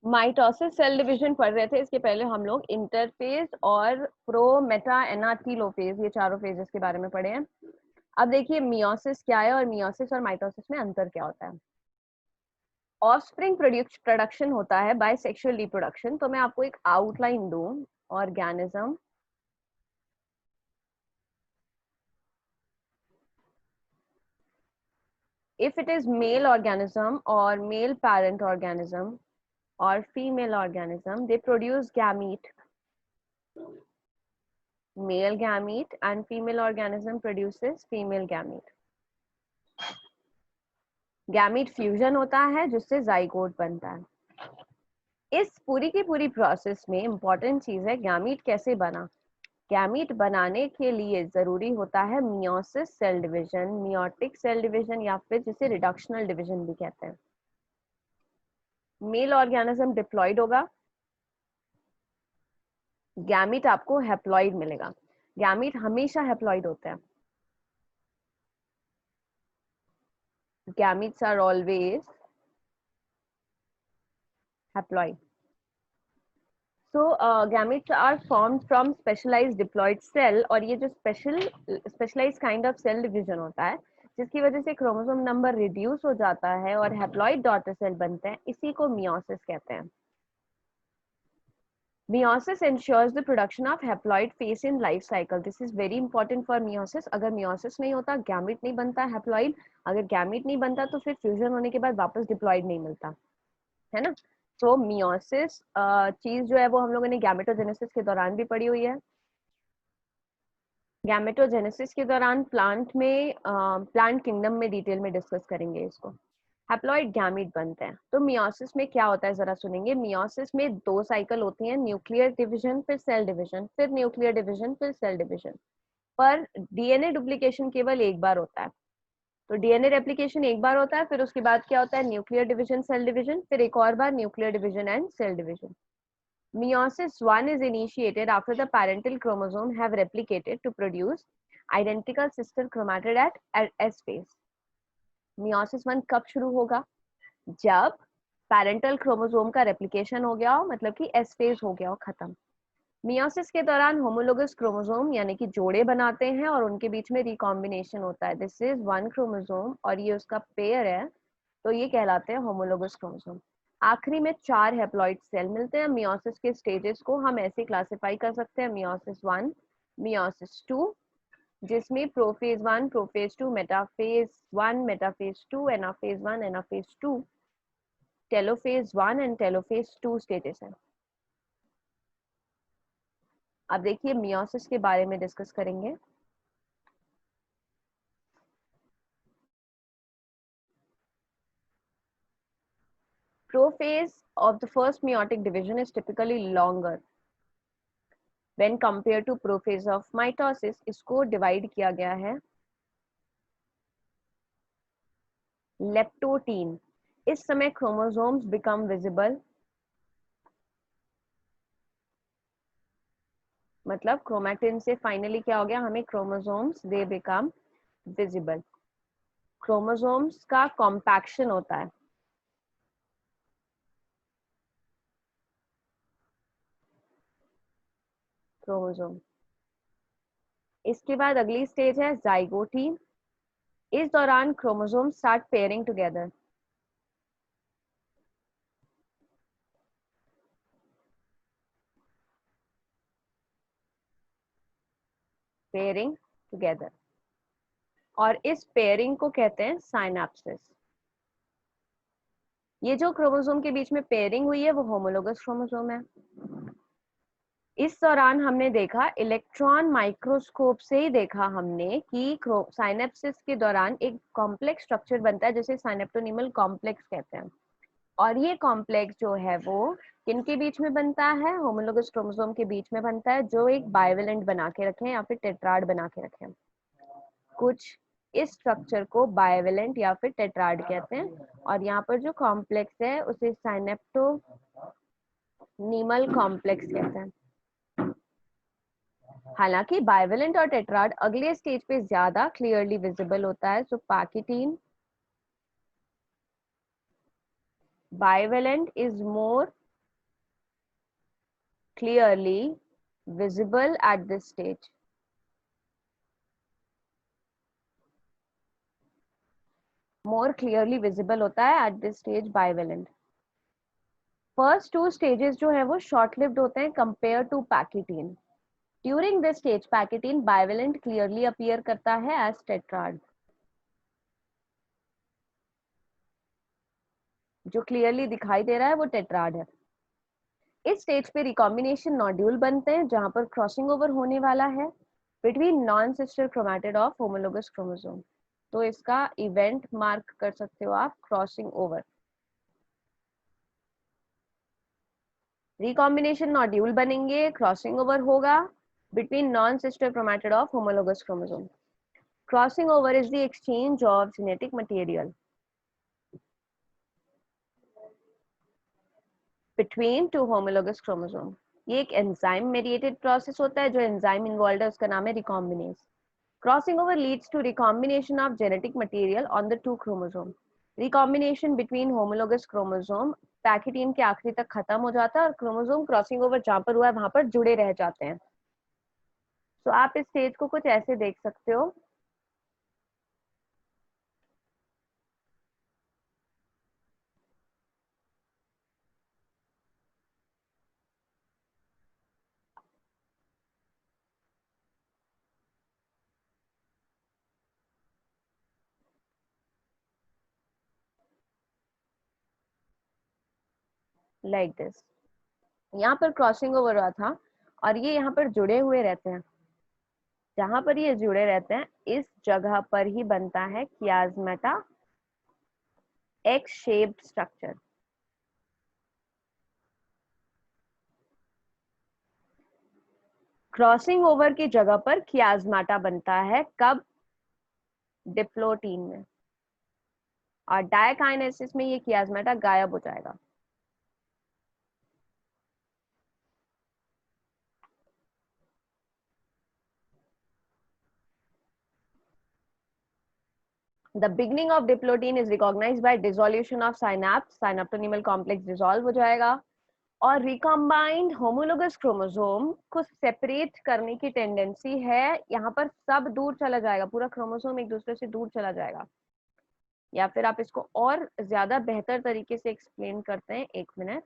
Mitosis cell division पढ़ रहे थे, इसके पहले हम लोग इंटरफेज और प्रो मेटा एनाटीलोफेज, ये चारों फेजेस के बारे में पढ़े हैं। अब देखिए मियोसिस क्या है और मियोसिस और माइटोसिस में अंतर क्या होता है। ऑफस्प्रिंग प्रोडक्शन होता है बाय सेक्सुअल रिप्रोडक्शन। तो मैं आपको एक आउटलाइन दूं, organism if it is male organism or male parent organism or female organism, they produce gamete. Male gamete and female organism produces female gamete. Gamete fusion होता है जिससे जाइगोट बनता है। इस पूरी की पूरी प्रोसेस में इंपॉर्टेंट चीज है गैमीट कैसे बना। गैमीट बनाने के लिए जरूरी होता है meiosis cell division, meiotic cell division या फिर जिसे रिडक्शनल डिवीजन भी कहते हैं। मेल ऑर्गेनिज्म डिप्लॉइड होगा, गैमीट आपको हैप्लॉइड मिलेगा। गैमीट हमेशा हैप्लॉइड होते हैं। Gametes are always haploid. So gametes are formed from specialized diploid cell, और ये जो specialized kind of cell division होता है जिसकी वजह से क्रोमोसोम नंबर रिड्यूस हो जाता है और हैप्लॉइड डॉटर सेल बनते हैं, इसी को मियोसिस कहते हैं। Meiosis ensures the production of haploid phase in life cycle. This is very important for meiosis. अगर meiosis नहीं होता गैमीट नहीं बनता haploid, अगर गैमीट नहीं बनता तो फिर फ्यूजन होने के बाद वापस डिप्लॉइड नहीं मिलता है ना। तो मियोसिस चीज जो है वो हम लोगों ने गैमेटोजेनेसिस के दौरान भी पढ़ी हुई है। गैमेटोजेनेसिस के दौरान प्लांट किंगडम में डिटेल में डिस्कस करेंगे इसको। हैप्लॉइड गैमीट बनते हैं। तो मियोसिस में क्या होता है जरा सुनेंगे। मियोसिस में 2 साइकिल होती हैं, न्यूक्लियर डिवीजन फिर सेल डिवीजन, फिर न्यूक्लियर डिवीजन फिर सेल डिवीजन। पर डीएनए डुप्लीकेशन केवल एक बार होता है। तो डीएनए रेप्लिकेशन एक बार होता है, फिर उसके बाद क्या होता है न्यूक्लियर डिवीजन सेल डिवीजन, फिर एक और बार nuclear division and cell division. Meiosis 1 is initiated after the parental chromosome have replicated to produce identical sister chromatid at S phase. Meiosis 1 कब शुरू होगा? जब पेरेंटल क्रोमोसोम का रेप्लिकेशन हो गया हो, मतलब कि एस फेज हो गया हो, खत्म। मियोसिस के दौरान होमोलोगस क्रोमोसोम यानी कि जोड़े बनाते हैं और उनके बीच में रिकॉम्बिनेशन होता है। दिस इज वन क्रोमोसोम और ये उसका पेयर है, तो ये कहलाते हैं होमोलोगस क्रोमोसोम। आखिरी में 4 हैप्लॉइड सेल मिलते हैं। मियोसिस के स्टेजेस को हम ऐसे क्लासिफाई कर सकते हैं, मियोसिस 1, मियोसिस 2, जिसमें prophase 1, prophase 2, metaphase 1, metaphase 2, anaphase 1, anaphase 2, telophase 1 and telophase 2 stages हैं। अब देखिए मियोसिस के बारे में डिस्कस करेंगे। Prophase of the first meiotic division is typically longer when compared to prophase of mitosis. इसको डिवाइड किया गया है लेप्टोटीन। इस समय क्रोमोसोम्स बिकम विजिबल, मतलब क्रोमैटिन से फाइनली क्या हो गया, हमें chromosomes they become visible. Chromosomes का कॉम्पैक्शन होता है, क्रोमोसोम। इसके बाद अगली स्टेज है जाइगोटी। इस दौरान chromosome start pairing together. Pairing together, और इस पेयरिंग को कहते हैं साइनेप्सिस। ये जो क्रोमोसोम के बीच में पेयरिंग हुई है वो होमोलोगस क्रोमोसोम है। इस दौरान हमने देखा इलेक्ट्रॉन माइक्रोस्कोप से ही देखा हमने कि साइनेप्सिस के दौरान एक कॉम्प्लेक्स स्ट्रक्चर बनता है जिसे साइनेप्टोनीमल कॉम्प्लेक्स कहते हैं। और ये कॉम्प्लेक्स जो है वो किनके बीच में बनता है, होमोलोगस क्रोमोसोम के बीच में बनता है, जो एक बाइवेलेंट बना के रखें या फिर टेट्राड बना के रखें। कुछ इस स्ट्रक्चर को बाइवेलेंट या फिर टेट्राड कहते हैं, और यहाँ पर जो कॉम्प्लेक्स है उसे साइनेप्टोनीमल कॉम्प्लेक्स कहते हैं। हालांकि बाइवेलेंट और टेट्राड अगले स्टेज पे ज्यादा क्लियरली विजिबल होता है। सो पैकिटीन bivalent is more clearly visible at this stage. More clearly visible होता है at this stage bivalent. First two stages जो है वो short lived होते हैं compared to packitine. During this stage packitine bivalent clearly appear करता है as tetrad. जो clearly दिखाई दे रहा है वो tetrad है. इस स्टेज पे रिकॉम्बिनेशन नोड्यूल बनते हैं जहां पर क्रॉसिंग ओवर होने वाला है between non sister chromatid of homologous chromosome. तो इसका इवेंट मार्क कर सकते हो आप क्रॉसिंग ओवर. रिकॉम्बिनेशन नोड्यूल बनेंगे, क्रॉसिंग ओवर होगा between non sister chromatid of homologous chromosome. Crossing over is the exchange of genetic material between two homologous chromosome. ये एक एंजाइम मेडिएटेड प्रोसेस होता है. जो एंजाइम इन्वॉल्व है उसका नाम है recombinase. Crossing over leads to recombination of genetic material on the two chromosome. Recombination between homologous chromosome pachytene के आखिरी तक खत्म हो जाता है और क्रोमोसोम क्रॉसिंग ओवर जहां पर हुआ है वहां पर जुड़े रह जाते हैं. तो आप इस स्टेज को कुछ ऐसे देख सकते हो. Like this. यहाँ पर क्रॉसिंग ओवर हुआ था और ये यहाँ पर जुड़े हुए रहते हैं. जहां पर ये जुड़े रहते हैं इस जगह पर ही बनता है chiasmata X shaped structure. Crossing over की जगह पर कियाज्माटा बनता है. कब? डिप्लोटीन में. और डायकाइनेसिस में ये कियाज्माटा गायब हो जाएगा. The beginning of diplotin is recognized by dissolution of synapse. Synaptonymal complex dissolve हो जाएगा और रिकॉम्बाइंड होमोलोगस क्रोमोसोम को सेपरेट करने की टेंडेंसी है. यहाँ पर सब दूर चला जाएगा, पूरा क्रोमोसोम एक दूसरे से दूर चला जाएगा. या फिर आप इसको और ज्यादा बेहतर तरीके से एक्सप्लेन करते हैं. एक मिनट.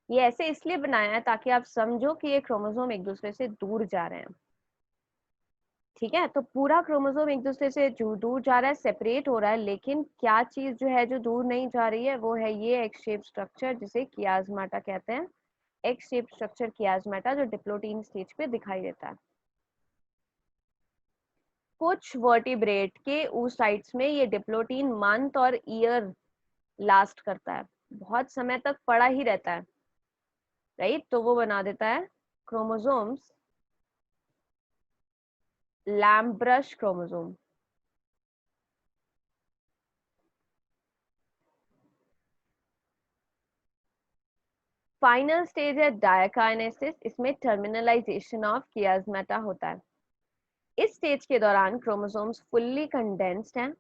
ये ऐसे इसलिए बनाया है ताकि आप समझो कि ये क्रोमोसोम एक दूसरे से दूर जा रहे हैं. ठीक है, तो पूरा क्रोमोसोम एक दूसरे से दूर जा रहा है, सेपरेट हो रहा है, लेकिन क्या चीज जो है जो दूर नहीं जा रही है वो है ये एक्स शेप स्ट्रक्चर जिसे कियाज्माटा कहते हैं. एक्स शेप स्ट्रक्चर कियाज्माटा जो डिप्लोटीन स्टेज पे दिखाई देता है. कुछ वर्टिब्रेट के oocytes में ये डिप्लोटीन मंथ और ईयर लास्ट करता है, बहुत समय तक पड़ा ही रहता है. राइट, तो वो बना देता है chromosomes lampbrush chromosome. Final stage है डायकाइनेसिस. इसमें टर्मिनलाइजेशन ऑफ कियाज्माटा होता है. इस स्टेज के दौरान क्रोमोसोम्स फुल्ली कंडेंस्ड हैं.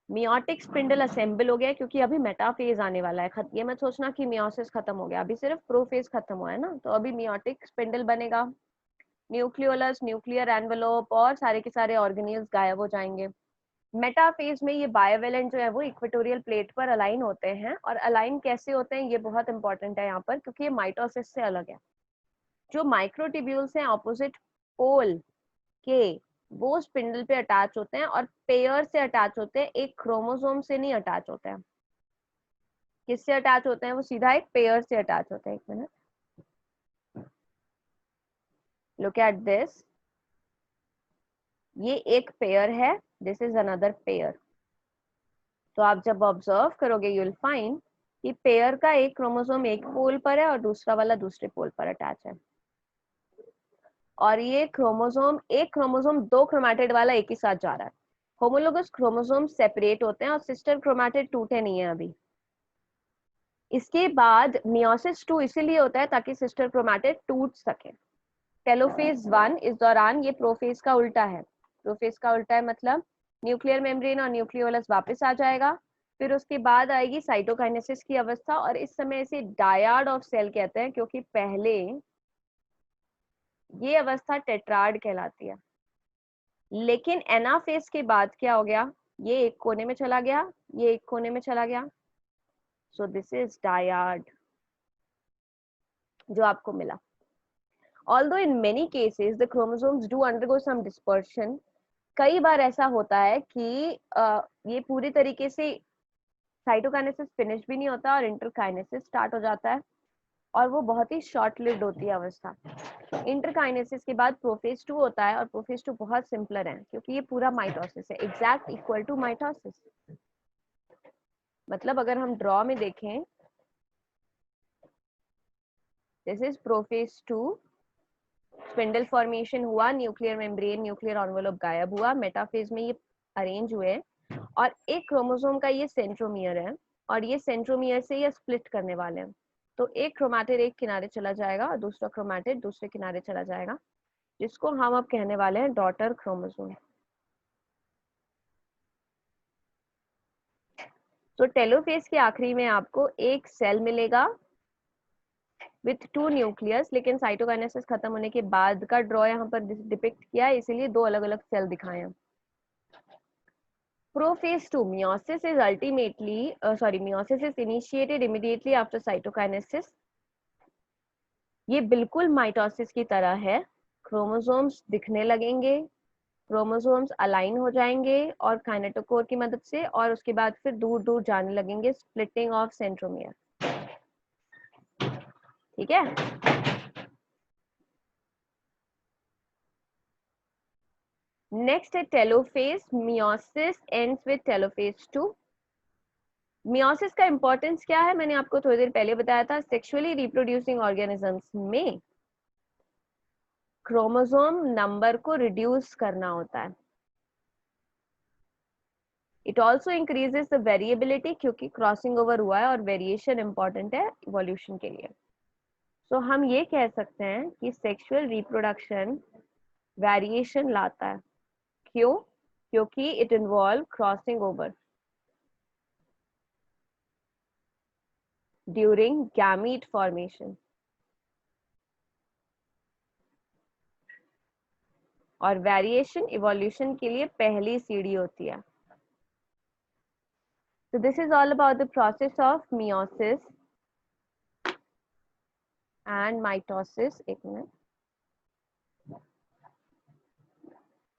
मियोटिक स्पिंडल असेंबल हो गया क्योंकि अभी मेटाफेज आने वाला है. ये मत सोचना कि मियोसिस खत्म हो गया, अभी सिर्फ प्रोफेज खत्म हुआ है ना. तो अभी मियोटिक स्पिंडल बनेगा, न्यूक्लियोलस, न्यूक्लियर एनवेलोप और सारे के सारे ऑर्गेनेल्स गायब हो जाएंगे. मेटाफेज में ये बायोवेलेंट जो है वो इक्वेटोरियल प्लेट पर अलाइन होते हैं. और अलाइन कैसे होते हैं ये बहुत इंपॉर्टेंट है यहाँ पर, क्योंकि ये माइटोसिस से अलग है. जो माइक्रोट्यूब्यूल्स हैं ऑपोजिट पोल के, वो स्पिंडल पे अटैच होते हैं और पेयर से अटैच होते हैं, एक क्रोमोसोम से नहीं अटैच होते हैं. किससे अटैच होते हैं? वो सीधा एक पेयर से अटैच होते हैं. एक मिनट, लुक एट दिस. ये एक पेयर है, दिस इज अनदर पेयर. तो आप जब ऑब्जर्व करोगे यू विल फाइंड कि पेयर का एक क्रोमोसोम एक पोल पर है और दूसरा वाला दूसरे पोल पर अटैच है, और ये एक क्रोमोसोम दो क्रोमैटिड वाला एक ही साथ जा रहा है। होमोलोगस क्रोमोसोम सेपरेट होते हैं और सिस्टर क्रोमैटिड टूटे नहीं है अभी। इसके बाद मियोसिस 2 इसीलिए होता है ताकि सिस्टर क्रोमैटिड टूट सके। टेलोफेज 1 इस दौरान, ये प्रोफेज का उल्टा है। प्रोफेज का उल्टा है मतलब न्यूक्लियर मेम्ब्रेन और न्यूक्लियोलस वापस आ जाएगा, फिर उसके बाद आएगी साइटोकाइनेसिस की अवस्था, और इस समय इसे डायड ऑफ सेल कहते हैं क्योंकि पहले ये अवस्था टेट्राड कहलाती है। लेकिन एनाफेज के बाद क्या हो गया, ये एक कोने में चला गया, ये एक कोने में चला गया, सो दिस इज डायड जो आपको मिला। Although in many cases the chromosomes do undergo some dispersion, कई बार ऐसा होता है कि ये पूरी तरीके से साइटोकाइनेसिस फिनिश भी नहीं होता और इंटरकाइनेसिस स्टार्ट हो जाता है, और वो बहुत ही शॉर्ट लिव्ड होती है अवस्था। इंटरकाइनेसिस के बाद प्रोफेज 2 होता है, और प्रोफेज 2 बहुत सिंपलर है क्योंकि ये पूरा माइटोसिस है, एग्जैक्ट इक्वल टू माइटोसिस। मतलब अगर हम ड्रॉ में देखें, this is prophase 2, spindle formation हुआ, न्यूक्लियर मेम्ब्रेन न्यूक्लियर एनवेलप गायब हुआ, मेटाफेज में ये अरेंज हुए, और एक क्रोमोसोम का ये सेंट्रोमियर है, और ये सेंट्रोमियर से ये स्प्लिट करने वाले हैं। तो एक क्रोमैटिड एक किनारे चला जाएगा और दूसरा क्रोमैटिड दूसरे किनारे चला जाएगा, जिसको हम अब कहने वाले हैं डॉटर क्रोमोसोम। तो टेलोफेज के आखिरी में आपको एक सेल मिलेगा विथ 2 न्यूक्लियस, लेकिन साइटोकाइनेसिस खत्म होने के बाद का ड्रॉ यहाँ पर डिपिक्ट किया है, इसीलिए दो अलग अलग सेल दिखाए हैं। Prophase 2, meiosis is meiosis is initiated immediately after cytokinesis. ये बिल्कुल माइटोसिस की तरह है, क्रोमोसोम्स दिखने लगेंगे, क्रोमोसोम्स अलाइन हो जाएंगे और काइनेटोकोर की मदद से, और उसके बाद फिर दूर दूर जाने लगेंगे, स्प्लिटिंग ऑफ सेंट्रोमियर। ठीक है, नेक्स्ट है telophase. Meiosis ends with telophase 2। Meiosis का इंपॉर्टेंस क्या है, मैंने आपको थोड़ी देर पहले बताया था। सेक्सुअली रिप्रोड्यूसिंग ऑर्गेनिजम्स में क्रोमोसोम नंबर को रिड्यूस करना होता है। It also increases the variability, क्योंकि क्रॉसिंग ओवर हुआ है और वेरिएशन इंपॉर्टेंट है इवोल्यूशन के लिए। सो हम ये कह सकते हैं कि सेक्सुअल रिप्रोडक्शन वेरिएशन लाता है। क्यों? क्योंकि it involve crossing over during gamete formation, और वेरिएशन इवोल्यूशन के लिए पहली सीढ़ी होती है। So this is all about the process of meiosis and mitosis. एक minute.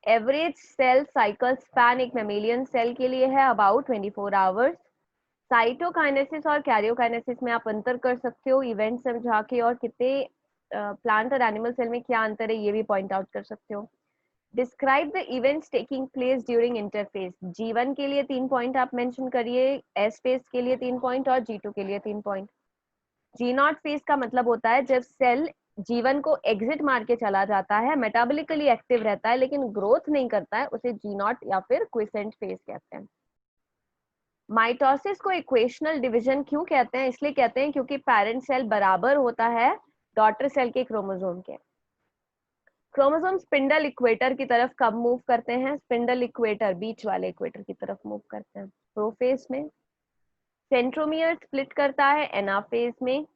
Average cell cycle span एक मेमेलियन सेल के लिए है अबाउट 24 आवर्स। साइटोकाइनेसिस और कैरियोकाइनेसिस में आप अंतर कर सकते हो इवेंट समझा के, और कितने प्लांट और एनिमल सेल में क्या अंतर है ये भी पॉइंट आउट कर सकते हो। Describe the events taking place during interphase. G1 के लिए 3 पॉइंट आप मेंशन करिए, S फेज के लिए 3 पॉइंट और G2 के लिए 3 पॉइंट। G0 फेज का मतलब होता है जब सेल G1 को एग्जिट मार के चला जाता है, मेटाबॉलिकली एक्टिव रहता है लेकिन ग्रोथ नहीं करता है, उसे G0 या फिर क्विसेंट फेज कहते हैं। माइटोसिस को इक्वेशनल डिवीजन क्यों कहते हैं? इसलिए कहते हैं क्योंकि पेरेंट सेल बराबर होता है डॉटर सेल के क्रोमोसोम के। क्रोमोसोम स्पिंडल इक्वेटर की तरफ कब मूव करते हैं? स्पिंडल इक्वेटर, बीच वाले इक्वेटर की तरफ मूव करते हैं प्रोफेज में। सेंट्रोमियर स्प्लिट करता है एनाफेज में।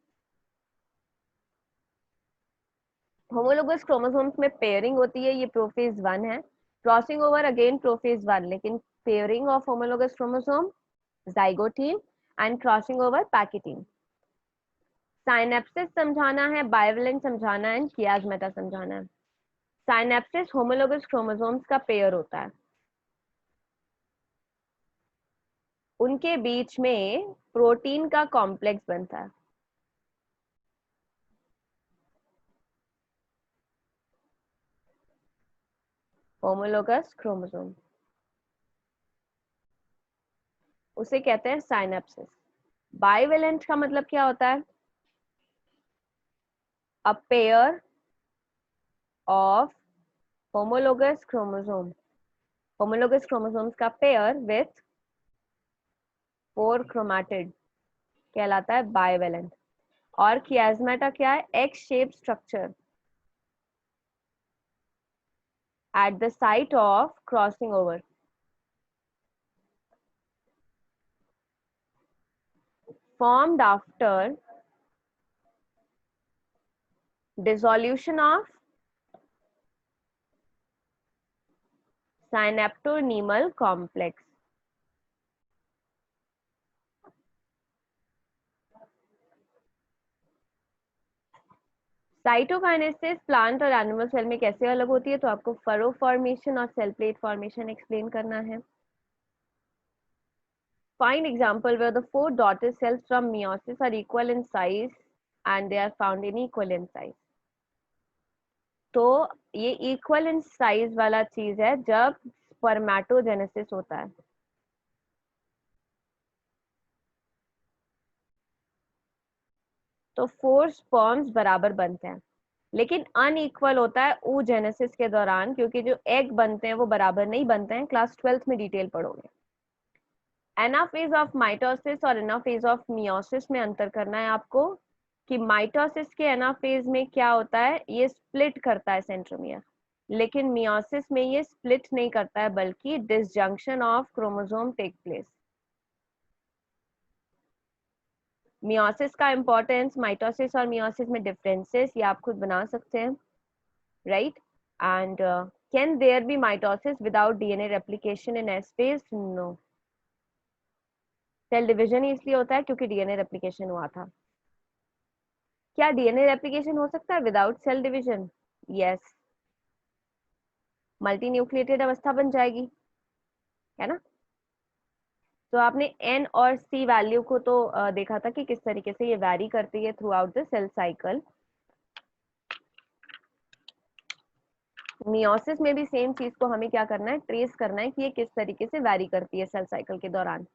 होमोलोगस क्रोमोसोम्स में पेयरिंग होती है, ये प्रोफेज 1 है। क्रॉसिंग ओवर अगेन प्रोफेज 1, लेकिन pairing of homologous chromosome zygotene and crossing over pachytene. Synapsis समझाना है, बाइवेलेंट समझाना है, कियास्मेटा समझाना है। साइनेप्सिस होमोलोगस क्रोमोसोम्स का पेयर होता है, उनके बीच में प्रोटीन का कॉम्प्लेक्स बनता है। होमोलोगस क्रोमोसोम उसे कहते हैं साइनेप्सिस। बाइवेलेंट का मतलब क्या होता है? A pair of homologous chromosome, homologous chromosomes का पेयर विथ 4 क्रोमैटिड कहलाता है बाइवेलेंट। और कियास्मेटा क्या है? X shape structure at the site of crossing over, formed after dissolution of synaptonemal complex। Cytokinesis plant और एनिमल सेल में कैसे अलग होती है? तो आपको फरो फॉर्मेशन और सेल प्लेट फॉर्मेशन एक्सप्लेन करना है। Find example where the 4 daughter cells from meiosis are equal in size and they are found in equal in size। तो ये इक्वल इन साइज वाला चीज है जब स्पर्मेटोजेनेसिस होता है। तो 4 स्पर्म्स बराबर बनते हैं, लेकिन अनइक्वल होता है oogenesis के दौरान, क्योंकि जो एग बनते हैं वो बराबर नहीं बनते हैं। क्लास 12th में डिटेल पढ़ोगे। एनाफेज ऑफ माइटोसिस और एनाफेज ऑफ मियोसिस में अंतर करना है आपको, कि माइटोसिस के एनाफेज में क्या होता है, ये स्प्लिट करता है सेंट्रोमियर, लेकिन मियोसिस में ये स्प्लिट नहीं करता है, बल्कि disjunction of chromosome take place. Meiosis का इंपॉर्टेंस, माइटोसिस और मियोसिस में डिफरेंसेस ये आप खुद बना सकते हैं, right. And can there be mitosis without DNA replication in S phase? No. Cell division ही इसलिए होता है क्योंकि डीएनए रेप्लिकेशन हुआ था। क्या डीएनए रेप्लिकेशन हो सकता है without cell division? Yes, multi nucleated अवस्था बन जाएगी, है ना। तो आपने एन और सी वैल्यू को तो देखा था कि किस तरीके से ये वैरी करती है throughout the cell cycle. Meiosis में भी सेम चीज को हमें क्या करना है, ट्रेस करना है कि ये किस तरीके से वैरी करती है सेल साइकिल के दौरान।